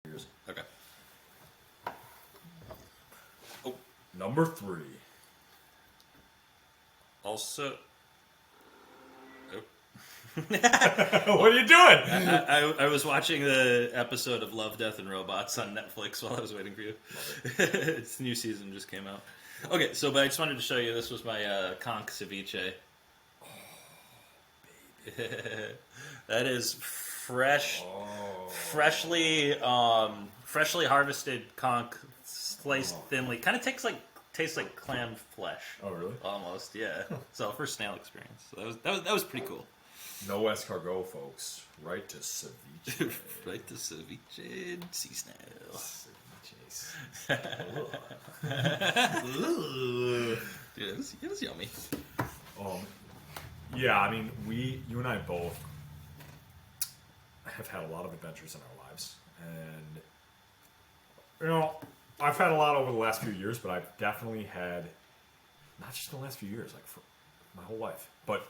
Okay. Oh, number 3. Also, What are you doing? I was watching the episode of Love, Death, and Robots on Netflix while I was waiting for you. It's new season just came out. Okay, but I just wanted to show you. This was my conch ceviche. Oh, baby. That is freshly harvested conch, sliced thinly. Kind of tastes like clam flesh. Oh, really? Almost, yeah. So first snail experience. So that was pretty cool. No escargot, folks. Right to ceviche. Right to ceviche and sea snail. Ceviche. Dude, it was yummy. Yeah, I mean, you and I both have had a lot of adventures in our lives. And, I've had a lot over the last few years, but I've definitely had, not just the last few years, like for my whole life, but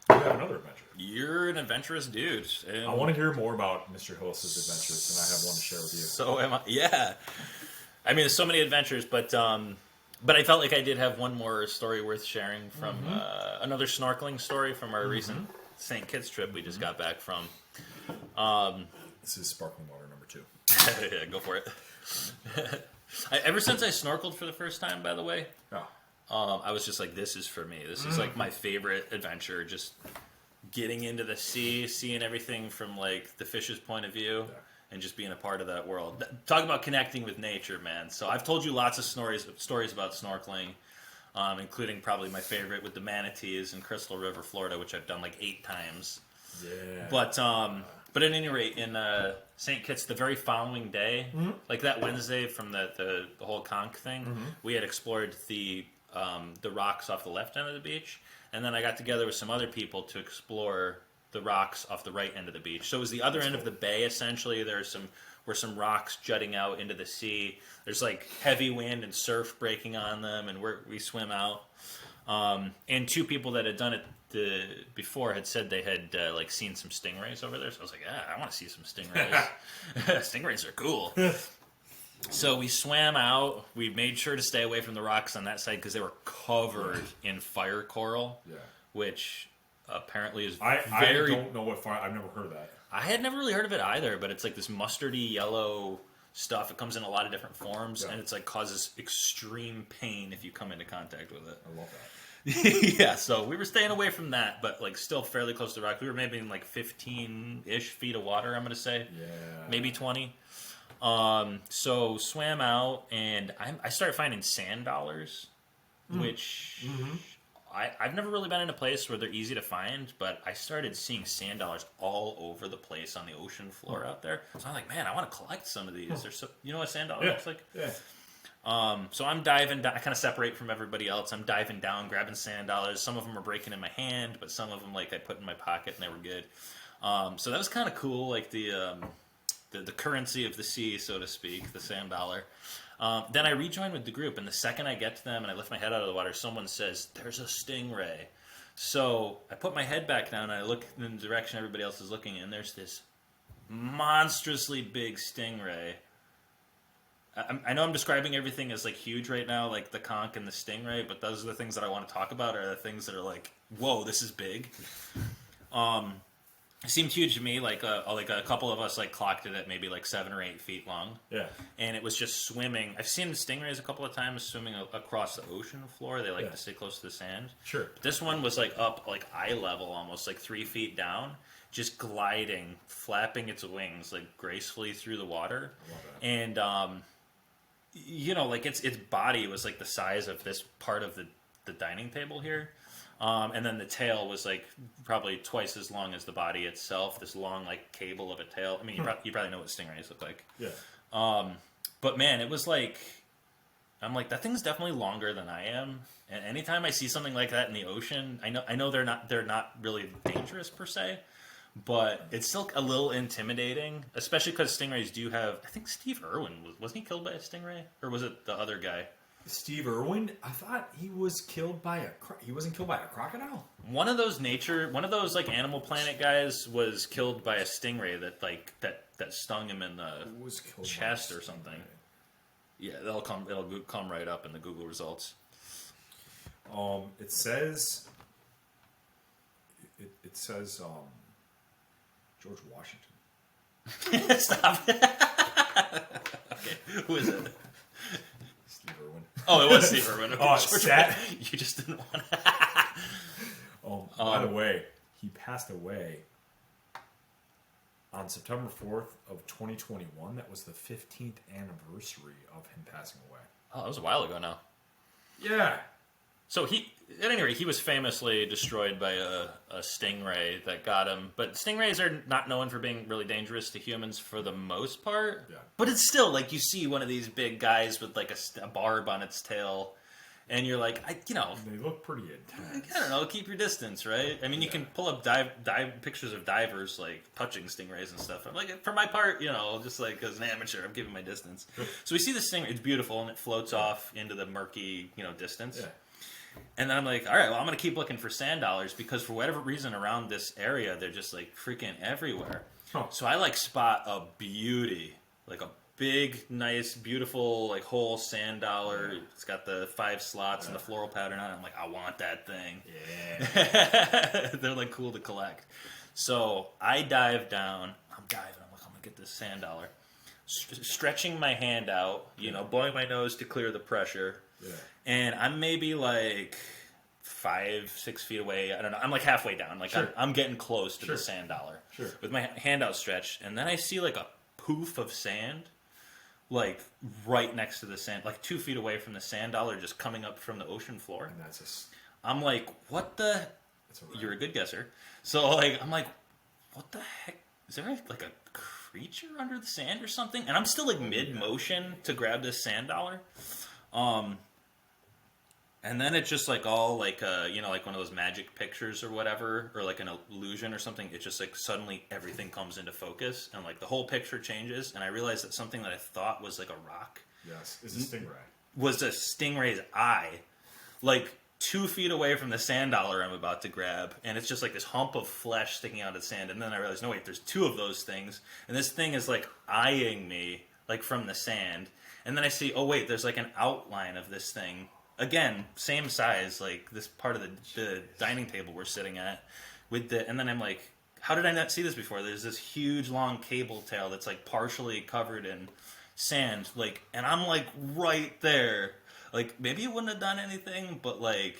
you have another adventure. You're an adventurous dude. And I want to hear more about Mr. Hillis' adventures, and I have one to share with you. So am I. Yeah. I mean, there's so many adventures, but I felt like I did have one more story worth sharing from another snorkeling story from our recent St. Kitts trip we just got back from. This is sparkling water number 2. Yeah, go for it. Ever since I snorkeled for the first time, by the way, I was just like, this is for me. This is like my favorite adventure. Just getting into the sea, seeing everything from like the fish's point of view, and just being a part of that world. Talk about connecting with nature, man. So I've told you lots of stories about snorkeling, including probably my favorite with the manatees in Crystal River, Florida, which I've done like 8 times. Yeah. But at any rate, in St. Kitts, the very following day, like that Wednesday from the whole conch thing, we had explored the rocks off the left end of the beach, and then I got together with some other people to explore the rocks off the right end of the beach. So it was the other end of the bay, essentially. There were some rocks jutting out into the sea. There's like heavy wind and surf breaking on them, and we swim out. And 2 people that had done it before had said they had like seen some stingrays over there. So I was like, yeah, I want to see some stingrays. Stingrays are cool. So we swam out. We made sure to stay away from the rocks on that side because they were covered in fire coral, which apparently is I don't know what fire. I've never heard of that. I had never really heard of it either, but it's like this mustardy yellow stuff. It comes in a lot of different forms, and it's like causes extreme pain if you come into contact with it. I love that. Yeah, so we were staying away from that, but like still fairly close to the rock. We were maybe in like 15-ish feet of water, I'm going to say. Yeah. Maybe 20. So swam out, and I started finding sand dollars, which I've never really been in a place where they're easy to find, but I started seeing sand dollars all over the place on the ocean floor out there. So I'm like, man, I want to collect some of these. They're so, you know what a sand dollar looks like? Yeah. So I'm diving down. I kind of separate from everybody else. I'm diving down, grabbing sand dollars. Some of them are breaking in my hand, but some of them like I put in my pocket and they were good. So that was kind of cool, like the currency of the sea, so to speak, the sand dollar. Then I rejoin with the group, and the second I get to them and I lift my head out of the water, someone says, "There's a stingray." So I put my head back down and I look in the direction everybody else is looking, and there's this monstrously big stingray. I know I'm describing everything as like huge right now, like the conch and the stingray, but those are the things that I want to talk about, are the things that are like, whoa, this is big. It seemed huge to me, like a couple of us like clocked it at maybe like 7 or 8 feet long. Yeah. And it was just swimming. I've seen stingrays a couple of times swimming across the ocean floor. They like to stay close to the sand. Sure. But this one was like up like eye level almost, like 3 feet down, just gliding, flapping its wings like gracefully through the water. I love that. And like its body was like the size of this part of the dining table here. And then the tail was like probably twice as long as the body itself. This long like cable of a tail. I mean, you probably know what stingrays look like. Yeah. But man, it was like, I'm like, that thing's definitely longer than I am. And anytime I see something like that in the ocean, I know they're not really dangerous per se, but it's still a little intimidating, especially because stingrays do have. I think Steve Irwin wasn't he killed by a stingray, or was it the other guy? Steve Irwin, I thought he was killed by he wasn't killed by a crocodile? One of those like Animal Planet guys was killed by a stingray that stung him in the chest or something. Yeah, it'll come right up in the Google results. It says George Washington. Stop. Okay, who is it? Steve Irwin. Oh, it was Steve Irwin. Okay, sad. You just didn't want to. By the way, he passed away on September 4th of 2021. That was the 15th anniversary of him passing away. Oh, that was a while ago now. Yeah. So at any rate, he was famously destroyed by a stingray that got him. But stingrays are not known for being really dangerous to humans for the most part. Yeah. But it's still like you see one of these big guys with like a barb on its tail, and you're like, they look pretty intense. I don't know, keep your distance, right? I mean, you can pull up dive pictures of divers like touching stingrays and stuff. I'm like, for my part, just like as an amateur, I'm keeping my distance. So we see the stingray; it's beautiful, and it floats off into the murky, distance. Yeah. And then I'm like, all right, well, I'm going to keep looking for sand dollars because for whatever reason around this area, they're just like freaking everywhere. Huh. So I like spot a beauty, like a big, nice, beautiful, like whole sand dollar. It's got the 5 slots and the floral pattern on it. I'm like, I want that thing. Yeah. They're like cool to collect. So I dive down. I'm diving. I'm like, I'm going to get this sand dollar. Stretching my hand out, blowing my nose to clear the pressure. Yeah. And I'm maybe like 5-6 feet away. I don't know. I'm like halfway down. Like Sure. I'm getting close to the sand dollar. Sure. With my hand outstretched. And then I see like a poof of sand, like right next to the sand, like 2 feet away from the sand dollar, just coming up from the ocean floor. And I'm like, what the? You're a good guesser. So like, I'm like, what the heck? Is there like a creature under the sand or something? And I'm still like mid-motion to grab this sand dollar. And then it's just like all like like one of those magic pictures or whatever, or like an illusion or something. It just like suddenly everything comes into focus and like the whole picture changes. And I realized that something that I thought was like a rock, is a stingray. Was a stingray's eye, like 2 feet away from the sand dollar I'm about to grab. And it's just like this hump of flesh sticking out of the sand. And then I realized, no wait, there's 2 of those things, and this thing is like eyeing me like from the sand. And then I see, oh wait, there's like an outline of this thing. Again, same size, like this part of the dining table we're sitting at. And then I'm like, how did I not see this before? There's this huge long cable tail that's like partially covered in sand. Like, and I'm like right there. Like, maybe it wouldn't have done anything, but like,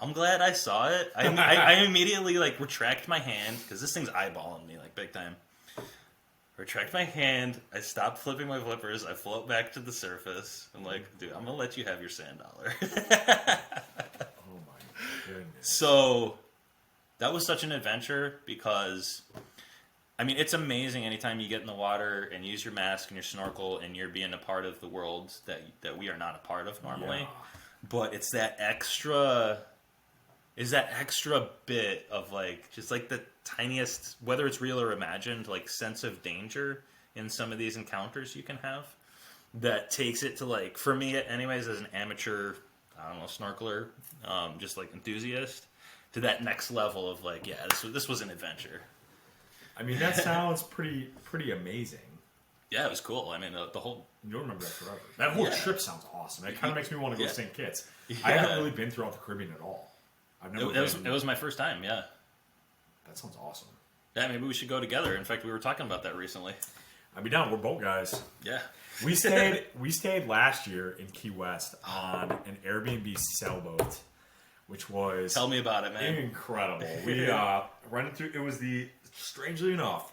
I'm glad I saw it. I immediately like retract my hand because this thing's eyeballing me like big time. Retract my hand. I stop flipping my flippers. I float back to the surface. I'm like, dude, I'm gonna let you have your sand dollar. Oh my goodness. So that was such an adventure because, I mean, it's amazing anytime you get in the water and use your mask and your snorkel and you're being a part of the world that we are not a part of normally. Yeah. But it's that extra bit of like just like the tiniest, whether it's real or imagined, like sense of danger in some of these encounters you can have that takes it to like, for me anyways, as an amateur, I don't know, snorkeler, just like enthusiast, to that next level of like, yeah, this was an adventure. I mean, that sounds pretty amazing. Yeah, it was cool. I mean, the whole... You'll remember that forever. That whole trip sounds awesome. It kind of makes me want to go to St. Kitts. I haven't really been throughout the Caribbean at all. I've never been. It was my first time, yeah. That sounds awesome. Yeah, maybe we should go together. In fact, we were talking about that recently. I'd be down. We're boat guys. Yeah. We stayed last year in Key West on an Airbnb sailboat, which was... Tell me about it, man. Incredible. We rented through... It was strangely enough,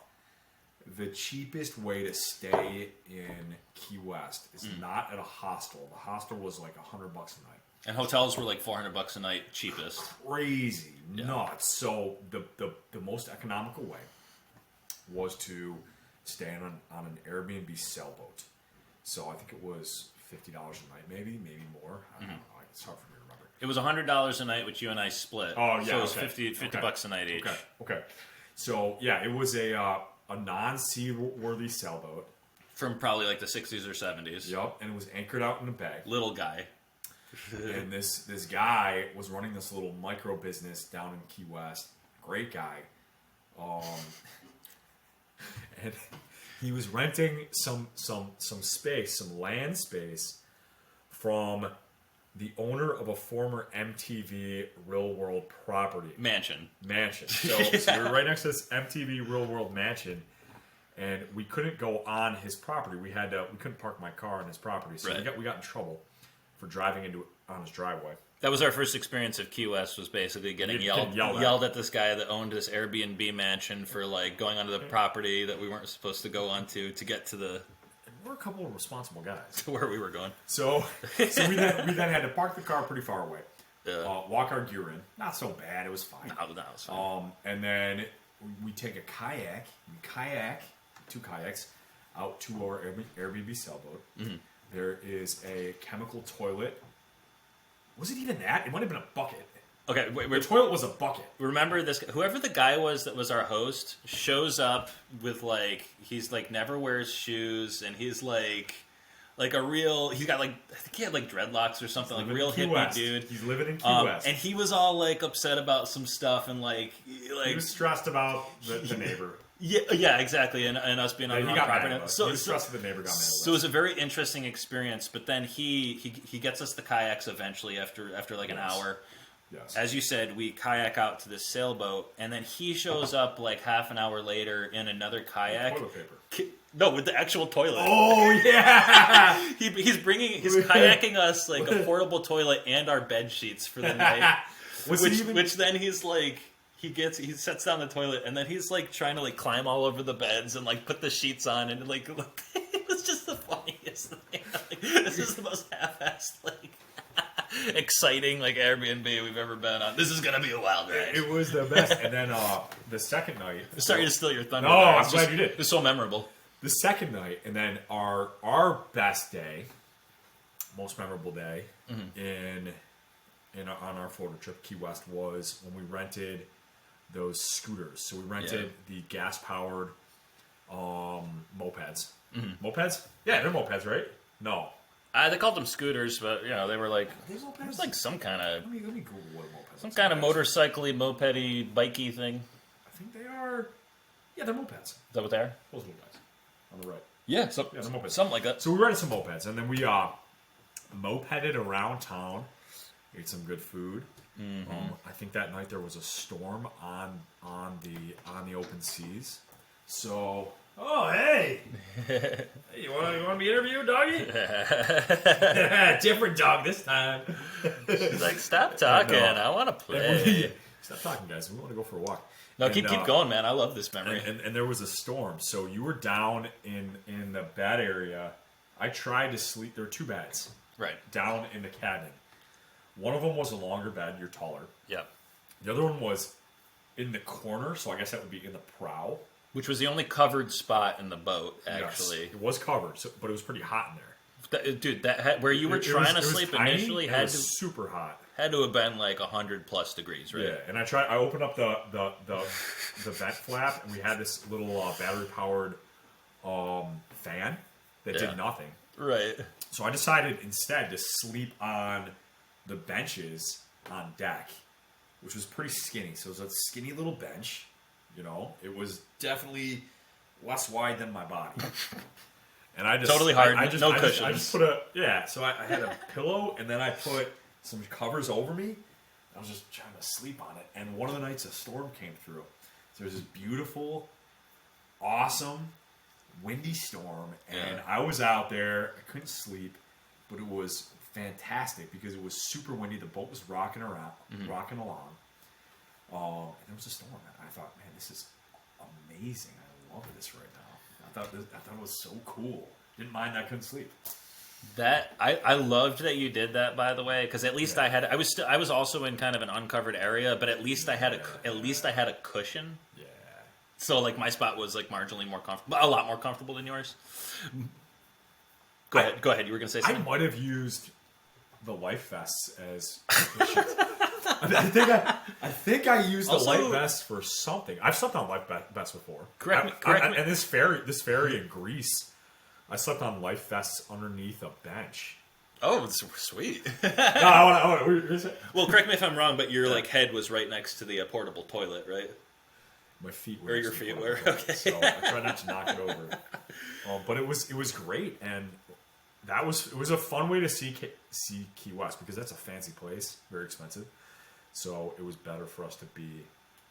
the cheapest way to stay in Key West is not at a hostel. The hostel was like $100 a night. And hotels were like $400 a night, cheapest. Crazy, nuts. So the most economical way was to stay on an Airbnb sailboat. So I think it was $50 a night, maybe more. I don't know. It's hard for me to remember. It was $100 a night, which you and I split. Oh yeah, so it was $50 a night each. Okay. So yeah, it was a non-seaworthy sailboat from probably like the 60s or 70s. Yep, and it was anchored out in a bay. Little guy. And this guy was running this little micro business down in Key West. Great guy. And he was renting some space, some land space from the owner of a former MTV Real World property. Mansion. So we were right next to this MTV Real World mansion, and we couldn't go on his property. We couldn't park my car on his property, so Right. we got in trouble for driving on his driveway. That was our first experience of Key West, was basically getting Getting yelled yelled at this guy that owned this Airbnb mansion for like going onto the property that we weren't supposed to go onto to get to the We're a couple of responsible guys. to where we were going. So we then had to park the car pretty far away, Yeah. walk our gear in. Not so bad. It was fine. No, it was fine. And then we take a kayak. We kayak, 2 kayaks, out to our Airbnb sailboat. Mm-hmm. There is a chemical toilet. Was it even that? It might have been a bucket. Okay, The toilet was a bucket. remember this? Whoever the guy was that was our host shows up with he's never wears shoes, and he's like a real. He's got I think he had dreadlocks or something, like real hippie West. dude. He's living in Key West, and he was all upset about some stuff, and he was stressed about the neighbor. Yeah, exactly, and us being on He the wrong got mad property. at us. So He was stressed that the neighbor got mad at us. So it was a very interesting experience. But then he gets us the kayaks eventually after an hour. Yes. As you said, we kayak out to this sailboat, and then he shows up half an hour later in another kayak. Toilet paper. No, with the actual toilet. Oh yeah. He's kayaking us a portable toilet and our bed sheets for the night. Which then he's he sets down the toilet, and then he's trying to climb all over the beds and put the sheets on, and it was just the funniest thing. This is the most half-assed exciting Airbnb we've ever been on. This is gonna be a wild ride. It was the best. And then the second night. Sorry to steal your thunder. No, there. I'm glad you did. It's so memorable. The second night, and then our best day, most memorable day on our Florida trip, Key West, was when we rented those scooters. So we rented the gas-powered mopeds. Mm-hmm. Mopeds? Yeah, they're mopeds, right? No. They called them scooters, but they were Are they mopeds? it was some kind of Let me Google what a moped is. some kind of motorcycle-y, mopedy, bikey thing. I think they are. Yeah, they're mopeds. Is that what they are? Those little guys on the right. Yeah, they're mopeds. something like that. So we rented some mopeds, and then we mopeded around town, ate some good food. Mm-hmm. I think that night there was a storm on the open seas. So, oh hey, hey, you want to be interviewed, doggy? Different dog this time. She's stop talking. I want to play. Stop talking, guys. We want to go for a walk. No, keep going, man. I love this memory. And there was a storm, so you were down in the bed area. I tried to sleep. There were 2 beds, Right. down in the cabin. One of them was a longer bed. You're taller. Yep. The other one was in the corner, so I guess that would be in the prow. Which was the only covered spot in the boat, actually. Yes, it was covered, but it was pretty hot in there. Dude, where you were trying to sleep tiny, initially and it was super hot. Had to have been 100+ degrees, right? Yeah, and I opened up the vent flap, and we had this little battery powered fan that did nothing. Right. So I decided instead to sleep on the benches on deck, which was pretty skinny. So it was a skinny little bench. It was definitely less wide than my body. And I just totally hard, no I cushions. I just put so I had a pillow, and then I put some covers over me. I was just trying to sleep on it. And one of the nights a storm came through. So there was this beautiful, awesome, windy storm, and I was out there. I couldn't sleep, but it was fantastic because it was super windy. The boat was rocking along. And there was a storm. And I thought, man, this is amazing. I love this right now. I thought it was so cool. Didn't mind I couldn't sleep. That I loved that you did that, by the way, because at least I was also in kind of an uncovered area, but at least I had a cushion. Yeah. So my spot was marginally more comfortable, a lot more comfortable than yours. Go ahead. You were gonna say something. I might have used the life vests as cushions. I think I used the life vest for something. I've slept on life vests before. Correct me. And this ferry in Greece, I slept on life vests underneath a bench. Oh, it's sweet. No, I want. Well, correct me if I'm wrong, but your like head was right next to the portable toilet, right? My feet were. Or your feet were, okay. So I try not to knock it over. But it was great, and it was a fun way to see Key West because that's a fancy place, very expensive. So it was better for us to be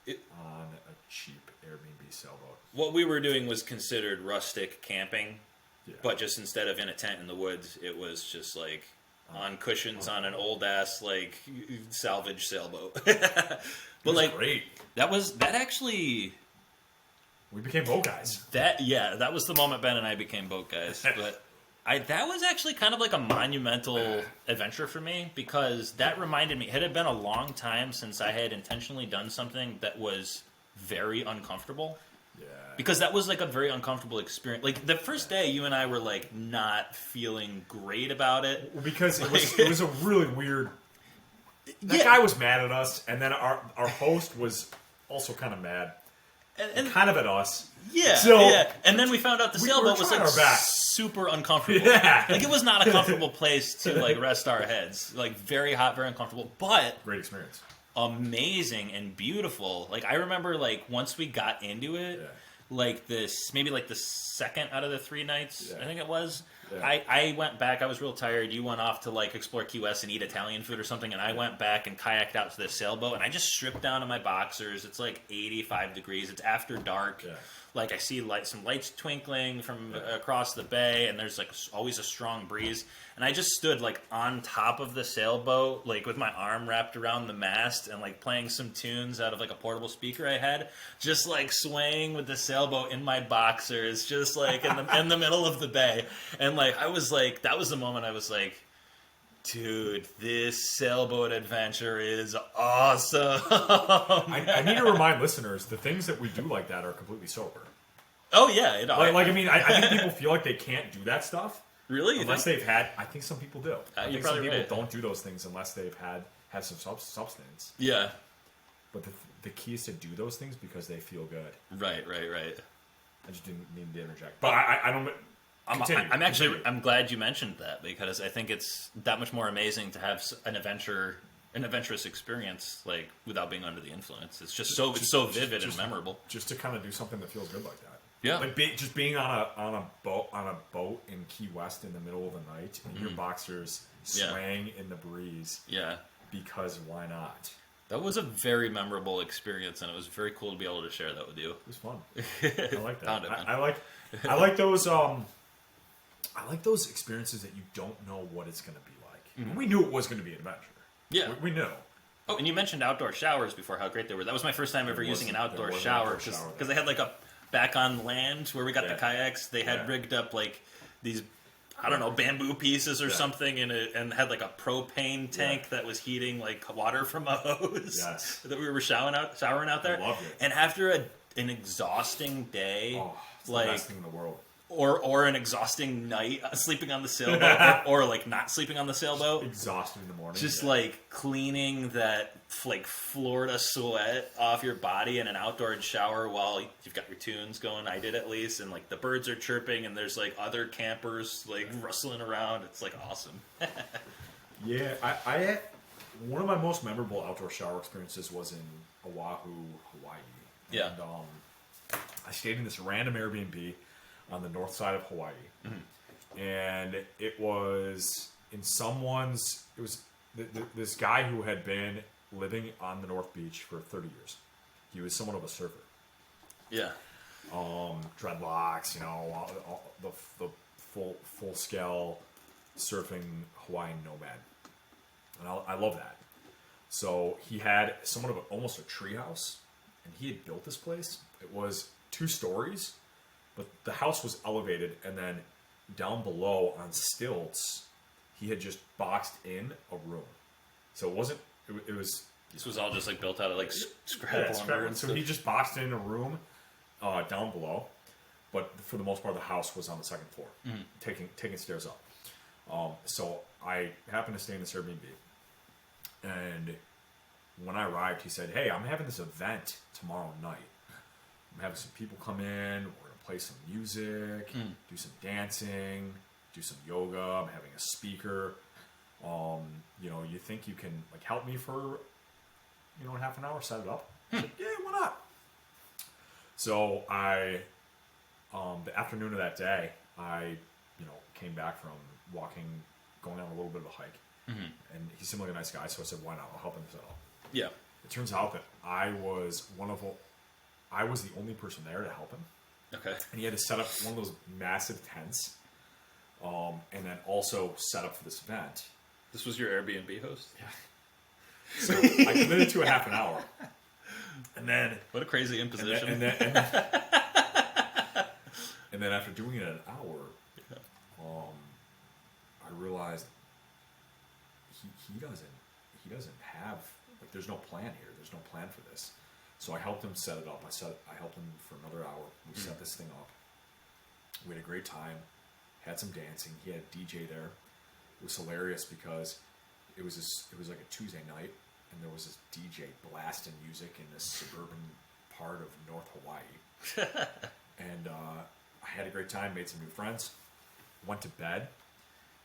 on a cheap Airbnb sailboat. What we were doing was considered rustic camping, Yeah. but just instead of in a tent in the woods, it was just like on cushions on an old ass like salvage sailboat. But like great. That actually. We became boat guys. That was the moment Ben and I became boat guys. But that was actually kind of like a monumental adventure for me because that reminded me. It had been a long time since I had intentionally done something that was very uncomfortable. Yeah. Because that was like a very uncomfortable experience. Like the first day, you and I were like not feeling great about it. Because it was a really weird. That guy was mad at us, and then our host was also kind of mad, and kind of at us. Yeah, so and then we found out the sailboat was like super uncomfortable. Yeah, like it was not a comfortable place to like rest our heads. Like very hot, very uncomfortable, but great experience, amazing and beautiful. Like I remember, like once we got into it, like this maybe like the second out of the 3 nights, I think it was. Yeah. I went back. I was real tired. You went off to like explore Key West and eat Italian food or something, and I went back and kayaked out to the sailboat, and I just stripped down to my boxers. It's like 85 degrees. It's after dark. Yeah. Like I see some lights twinkling from across the bay, and there's like always a strong breeze. And I just stood like on top of the sailboat, like with my arm wrapped around the mast, and like playing some tunes out of like a portable speaker I had, just like swaying with the sailboat in my boxers, just like in the middle of the bay. And like I was like, that was the moment I was like, dude, this sailboat adventure is awesome. I need to remind listeners the things that we do like that are completely sober. Oh yeah, I mean, I think people feel like they can't do that stuff. Really? Unless they've had, I think some people do. I think some people right. don't do those things unless they've had some substance. Yeah. But the key is to do those things because they feel good. Right. I just didn't mean to interject, but I don't. I'm glad you mentioned that because I think it's that much more amazing to have an adventurous experience like without being under the influence. It's just so vivid and memorable. Just to kind of do something that feels good like that. Yeah, like just being on a boat in Key West in the middle of the night and your boxers swaying in the breeze. Yeah, because why not? That was a very memorable experience, and it was very cool to be able to share that with you. It was fun. I like that. I like those. I like those experiences that you don't know what it's going to be like. Mm-hmm. We knew it was going to be an adventure. Yeah, we knew. Oh, and you mentioned outdoor showers before. How great they were! That was my first time ever using an outdoor shower because they had like a back on land where we got the kayaks. They had rigged up like these, I don't know, bamboo pieces or something and had like a propane tank that was heating like water from a hose that we were showering out there. I loved it. And after an exhausting day, it's the best thing in the world. Or an exhausting night sleeping on the sailboat, or like not sleeping on the sailboat. Exhausted in the morning. Just like cleaning that like Florida sweat off your body in an outdoor shower while you've got your tunes going. I did at least, and like the birds are chirping, and there's like other campers like rustling around. It's like awesome. Yeah, I one of my most memorable outdoor shower experiences was in Oahu, Hawaii. Yeah. And I stayed in this random Airbnb on the north side of Hawaii. Mm-hmm. And it was in it was this guy who had been living on the North Beach for 30 years. He was somewhat of a surfer. Yeah. Dreadlocks, all the full scale surfing Hawaiian nomad. And I love that. So he had somewhat of almost a treehouse, and he had built this place. It was 2 stories. But the house was elevated, and then down below on stilts, he had just boxed in a room. So it wasn't. It was. This was all just like built out of like scrap lumber. And so he just boxed in a room down below, but for the most part, the house was on the 2nd floor, taking stairs up. So I happened to stay in this Airbnb, and when I arrived, he said, "Hey, I'm having this event tomorrow night. I'm having some people come in. Play some music, do some dancing, do some yoga. I'm having a speaker." You think you can like help me for, half an hour, set it up? I said, yeah, why not? So the afternoon of that day, I, came back from going on a little bit of a hike, and he seemed like a nice guy, so I said, why not? I'll help him set up. Yeah. It turns out that I was the only person there to help him. Okay. And he had to set up one of those massive tents, and then also set up for this event. This was your Airbnb host? Yeah. So I committed to a half an hour. And then... What a crazy imposition. And then after doing it an hour, I realized he doesn't have... Like, there's no plan here. There's no plan for this. So I helped him set it up. I helped him for another hour. We set this thing up. We had a great time. Had some dancing. He had a DJ there. It was hilarious because it was like a Tuesday night, and there was this DJ blasting music in this suburban part of North Hawaii. And I had a great time. Made some new friends. Went to bed.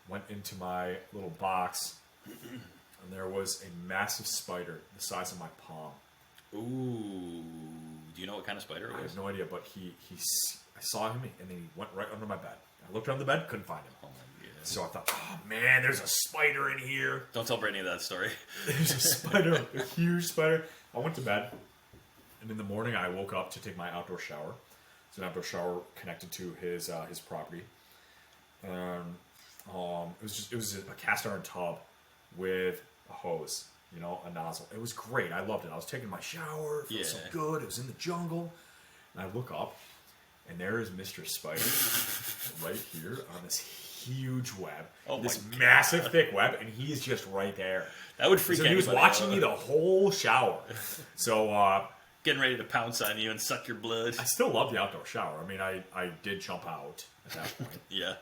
Went into my little box, and there was a massive spider the size of my palm. Ooh. Do you know what kind of spider it was? I have no idea, but I saw him, and then he went right under my bed. I looked under the bed, couldn't find him. Oh my god. So I thought, oh man, there's a spider in here. Don't tell Brittany that story. There's a spider, a huge spider. I went to bed, and in the morning I woke up to take my outdoor shower. It's an outdoor shower connected to his property. It was a cast iron tub with a hose, a nozzle. It was great. I loved it. I was taking my shower. It felt so good. It was in the jungle. And I look up, and there is Mr. Spider right here on this huge web. Oh, this massive, thick web, and he is just right there. That would freak anybody out. He was watching me the whole shower. So, getting ready to pounce on you and suck your blood. I still love the outdoor shower. I mean, I did jump out at that point. Yeah.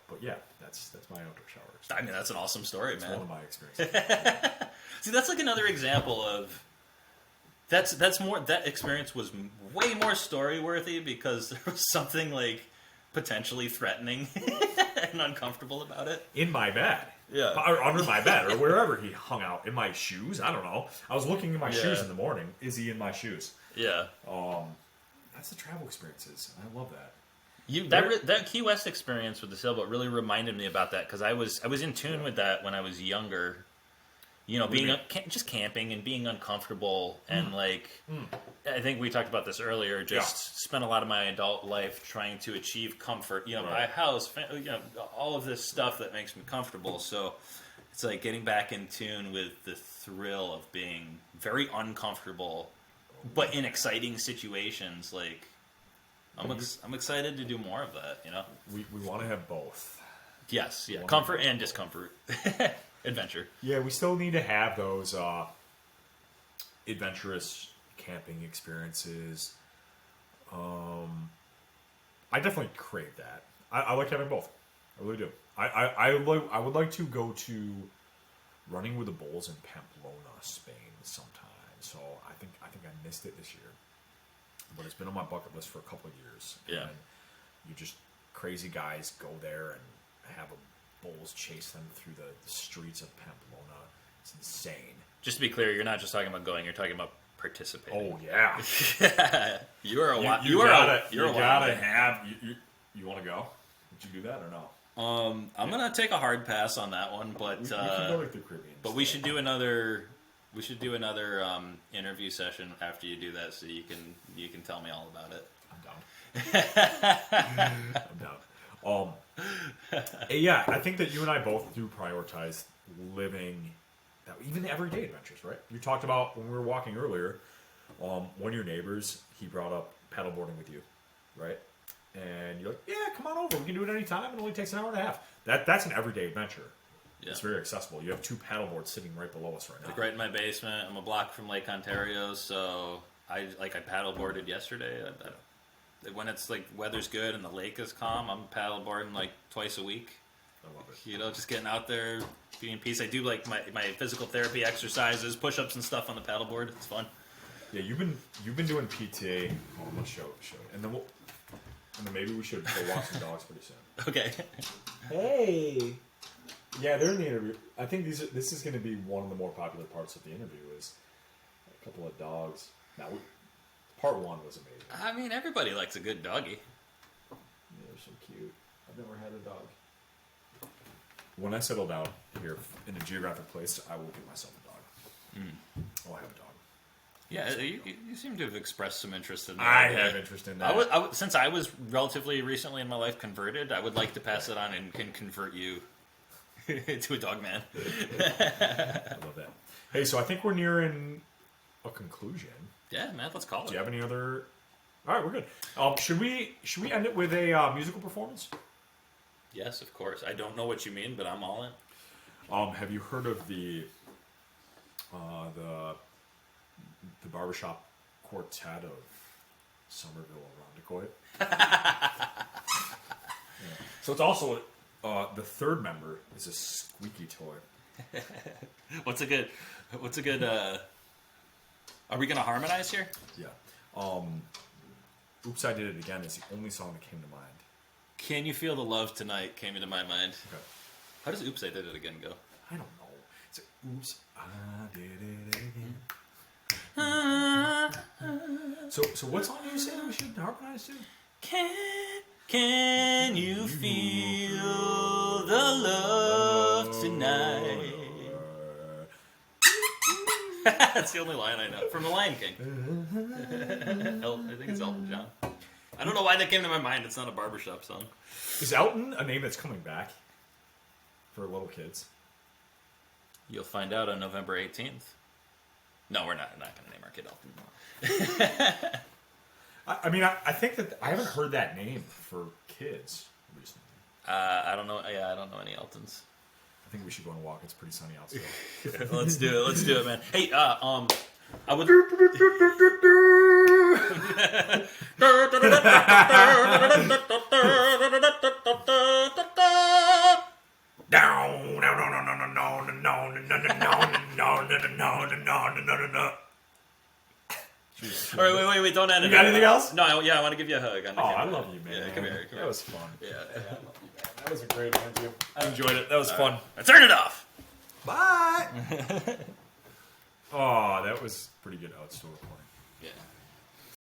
But yeah, that's my outdoor shower experience. I mean, that's an awesome story, it's man. One of my experiences. See, that's like another example of that's more. That experience was way more story worthy because there was something like potentially threatening and uncomfortable about it in my bed. Yeah, or under my bed, or wherever he hung out. In my shoes, I don't know. I was looking in my shoes in the morning. Is he in my shoes? Yeah. That's the travel experiences. I love that. That Key West experience with the sailboat really reminded me about that because I was in tune with that when I was younger. Being just camping and being uncomfortable and I think we talked about this earlier. Just spent a lot of my adult life trying to achieve comfort. Buy a house, all of this stuff that makes me comfortable. So it's like getting back in tune with the thrill of being very uncomfortable, but in exciting situations. Like I'm excited to do more of that. We want to have both. Yes, yeah, comfort and discomfort. Adventure. Yeah, we still need to have those adventurous camping experiences. I definitely crave that. I like having both. I really do. I would like to go to Running with the Bulls in Pamplona, Spain sometime. So I think I missed it this year. But it's been on my bucket list for a couple of years. Yeah. And you just crazy guys go there and have a bulls chase them through the streets of Pamplona. It's insane. Just to be clear, you're not just talking about going; you're talking about participating. Oh yeah, you want to go? Would you do that or no? I'm gonna take a hard pass on that one, but we can go to the Caribbean. But we should do another. We should do another interview session after you do that, so you can tell me all about it. I'm down. I'm down. Yeah, I think that you and I both do prioritize living even everyday adventures, right? You talked about when we were walking earlier, one of your neighbors, he brought up paddleboarding with you, right? And you're like, yeah, come on over. We can do it anytime. It only takes an hour and a half. That's an everyday adventure. Yeah. It's very accessible. You have 2 paddleboards sitting right below us right now. Like right in my basement. I'm a block from Lake Ontario, so I paddleboarded yesterday. When it's like weather's good and the lake is calm, I'm paddleboarding like twice a week. I love it. Just getting out there, being in peace. I do like my physical therapy exercises, push-ups and stuff on the paddleboard. It's fun. Yeah, you've been doing PT. Oh, let's show you. And then maybe we should go walk some dogs pretty soon. Okay. Hey. Yeah, they're in the interview. I think this is going to be one of the more popular parts of the interview is a couple of dogs. Now, part 1 was amazing. I mean, everybody likes a good doggy. They're so cute. I've never had a dog. When I settle down here in a geographic place, I will get myself a dog. I'll have a dog. Yeah, you seem to have expressed some interest in that. I have interest in that. Since I was relatively recently in my life converted, I would like to pass it on and can convert you to a dog man. I love that. Hey, so I think we're nearing a conclusion. Yeah, man, let's call it. Do you have any other? All right, we're good. Should we end it with a musical performance? Yes, of course. I don't know what you mean, but I'm all in. Have you heard of the barbershop quartet of Somerville Irondequoit? Yeah. So it's also the third member is a squeaky toy. What's a good? Are we gonna harmonize here? Yeah. Oops, I Did It Again is the only song that came to mind. Can You Feel the Love Tonight came into my mind. Okay. How does Oops, I Did It Again go? I don't know. It's Oops, I Did It Again. So what song do you say we should harmonize to? Can you feel the love tonight? That's the only line I know. From The Lion King. I think it's Elton John. I don't know why that came to my mind. It's not a barbershop song. Is Elton a name that's coming back for little kids? You'll find out on November 18th. No, we're not going to name our kid Elton. I mean, I think that I haven't heard that name for kids recently. I don't know. Yeah, I don't know any Eltons. I think we should go on a walk. It's pretty sunny outside. Let's do it. Let's do it, man. Hey, I would. All right, wait, don't end it. You got anything else? No, I want to give you a hug. I love you, man. Yeah, come here. That was fun. Yeah. I love you, man. That was a great interview. I enjoyed it. That was fun. I turn it off. Bye. Oh, that was pretty good outdoor playing. Yeah.